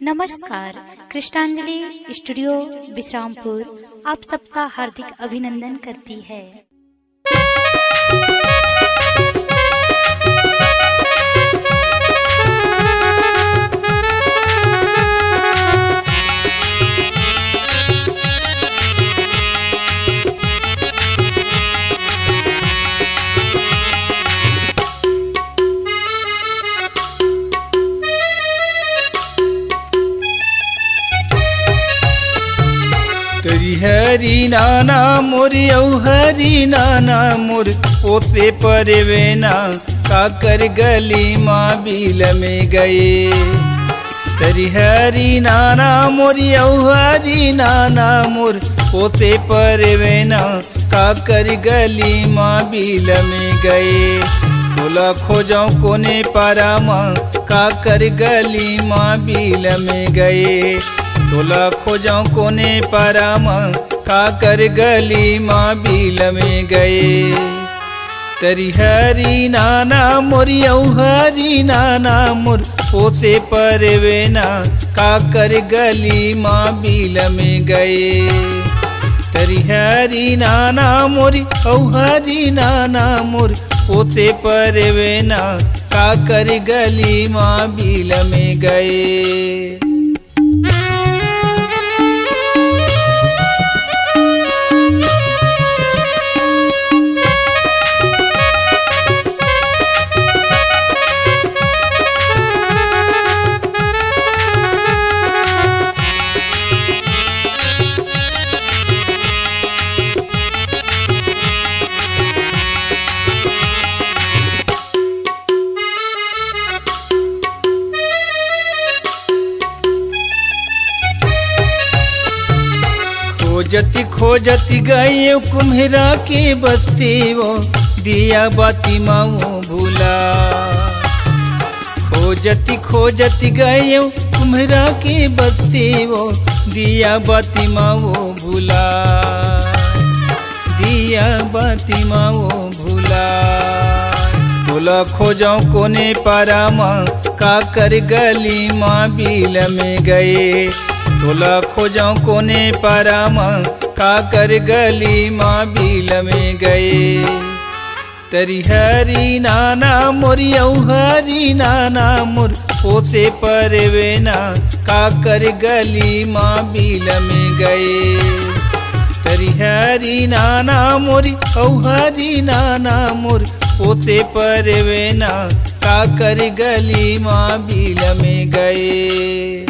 नमस्कार। कृष्णांजलि स्टूडियो विश्रामपुर आप सबका हार्दिक अभिनंदन करती है। हरी नाना मोर हरी नाना मोर पोते परवेना काकर गली माँ बिल में गए। तरी हरी नाना मोर हरी नाना मोर पोते परवेना काकर गली माँ बिल में गए। तोला खोजाऊं कोने पारा माँ काकर गली माँ बिल में गए। तोला खोजाऊं कोने पारा माँ काकर गली माँ बिल में गए। तरी हरी नाना मोर हरी नाना मोर पोते परवेना काकर गली माँ बिल में गए। तरी हरी नाना मोर हरी नाना मोर पोते परवेना काकर गली माँ बिल में गए। खोजती खोजती गए कुम्हरा के बस्ती वो दिया बाती माओ भूला। खोजती खोजती गए कुम्हरा के बस्ती वो दिया बाती माओ भूला। दिया बाती माओ भूला। तोला खोजाऊं कोने पारा माँ काकर गली माँ बिल में गए। तोला खोजाऊं कोने पारा माँ काकर गली माँ बिल में गए। तरी हरी नाना मोर हरी नाना मोर पोते परवेना काकर गली माँ बिल में गए। तरी हरी नाना मोर हरी नाना मोर पोते परवेना काकर गली माँ बिल में गए।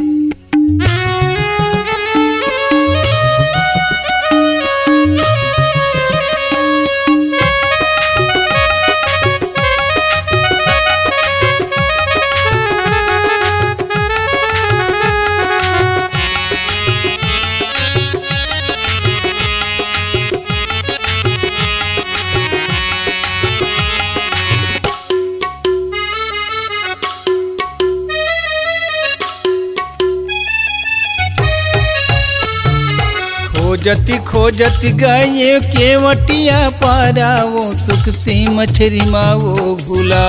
खोजती खोजती गए केवटिया पारा वो सुख सी मछरी माओ भूला।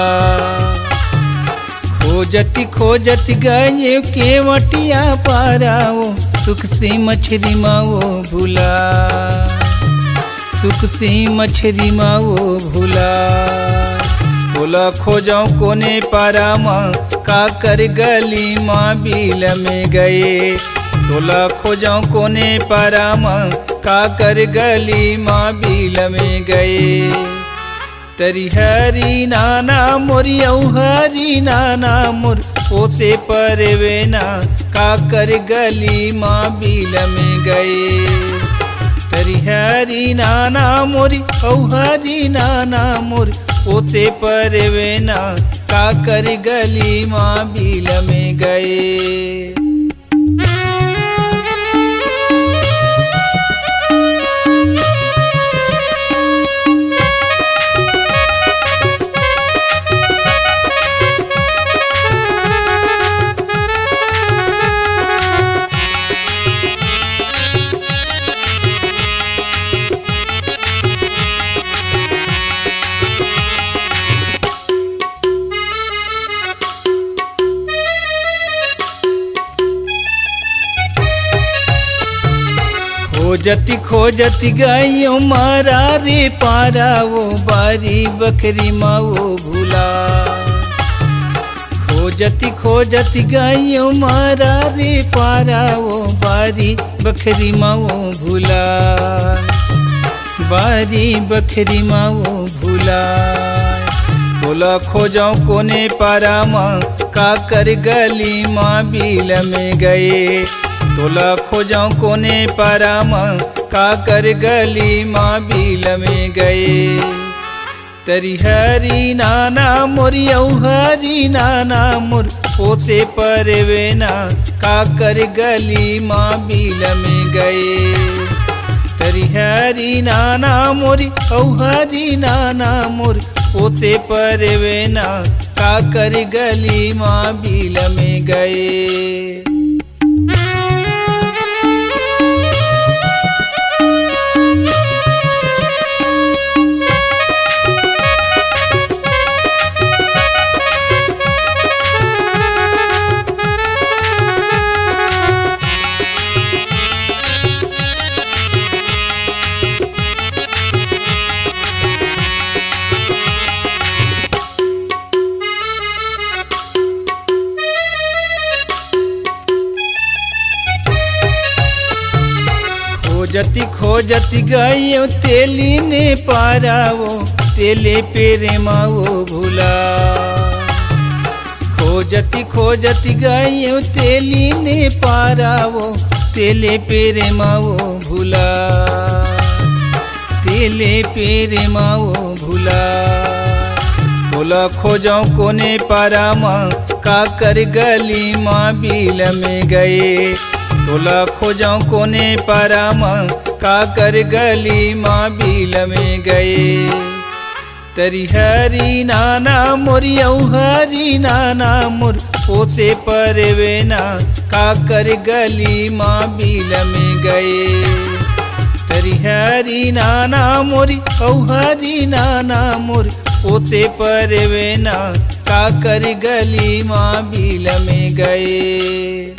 खोजती खोजती गए केवटिया पारा वो सुख सी मछरी माओ भूला। सुख सी मछरी माओ भूला। तोला खोजाऊं कोने पारा माँ काकर गली माँ बिल में गए। तोला खोजाऊं कोने पारा माँ काकर गली माँ बिल में गए। तरी हरी नाना मोर हरी नाना मोर पोते परवेना काकर गली माँ बिल में गए। तरी हरी नाना मोर हरी नाना मोर पोते परवेना काकर गली माँ बिल में गए। खोजती गयो मारा रे पारा वो बारी बकरी माओ भूला। खोजती गयो मारा रे पारा वो बारी बकरी माओ भूला। बारी बकरी माओ भूला। तोला खोजाऊं कोने पारा माँ काकर गली माँ बिल में गए। तोला खोजाऊं कोने पारा माँ काकर गली माँ बिल में गए। तरी हरी नाना मोरी हरी नाना मोर पोसे परवेना काकर गली माँ बिल में गए। तरी हरी नाना मोरी हरी नाना मोर पोसे परवेना काकर गली माँ बिल में गए। खोजती गयो तेली ने पारावो तेले पेरे माओ भूला। खोजती गयो तेली ने पारावो तेले पेरे माओ भूला। तेले पेरे माओ भूला। तोला खोजाऊं कोने पारा माँ काकर गली माँ बिल में गए। तोला खोजाऊं कोने पारा माँ काकर गली माँ बिल में गए। तरी हरी नाना मोरी हरी नाना मोर पोसे परवेना काकर गली माँ बिल में गए। तरी हरी नाना मोरी हरी नाना मोर पोसे परवेना काकर गली माँ बिल में गए।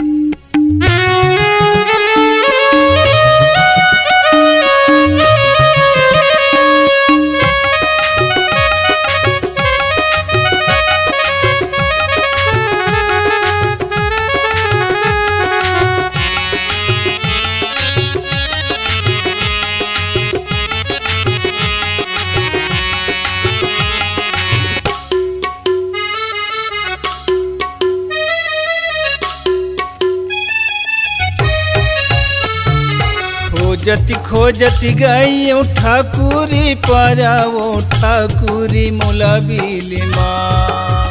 खोजती गयो ठाकुरी पारावो ठाकुरी मोला बिल माँ।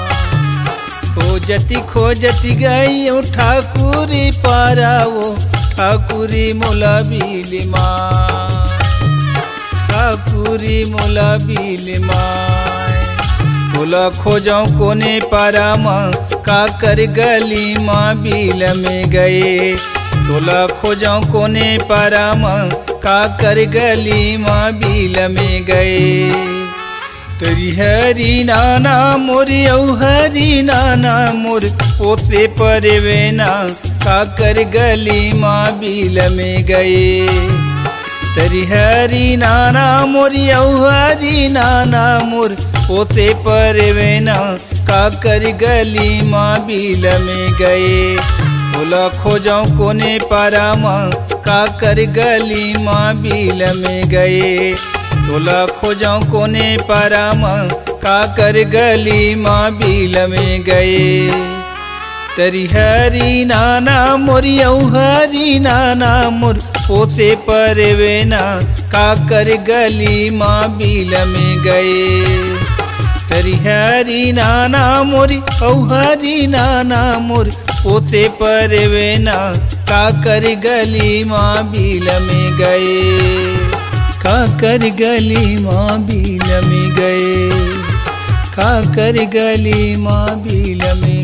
खोजती गयो ठाकुरी पारावो ठाकुरी मोला बिल माँ। ठाकुरी मोला बिल माँ। तोला खोजाऊं कोने पारा माँ काकर गली माँ बिल में गए। तोला खोजाऊं कोने पारा माँ काकर गली माँ बिल में गए। तरी हरी नाना मोरी हरी नाना मोर पोसे परवेना काकर गली माँ बिल में गए। तरी हरी नाना मोरी हरी नाना मोर पोसे परवेना काकर गली माँ बिल में गए। तोला खोजाऊं कोने पारा माँ काकर गली माँ बिल में गए। तोला खोजाऊं कोने पारा माँ काकर गली माँ बिल में गए। तरी हरी नाना मोरी हरी नाना मोर पोसे परवेना काकर गली माँ बिल में गए। तरी हरी नाना मोरी हरी नाना मोर पोसे परवेना काकर गली माँ बिल में गए। काकर गली माँ बिल में गए। काकर गली माँ बिल में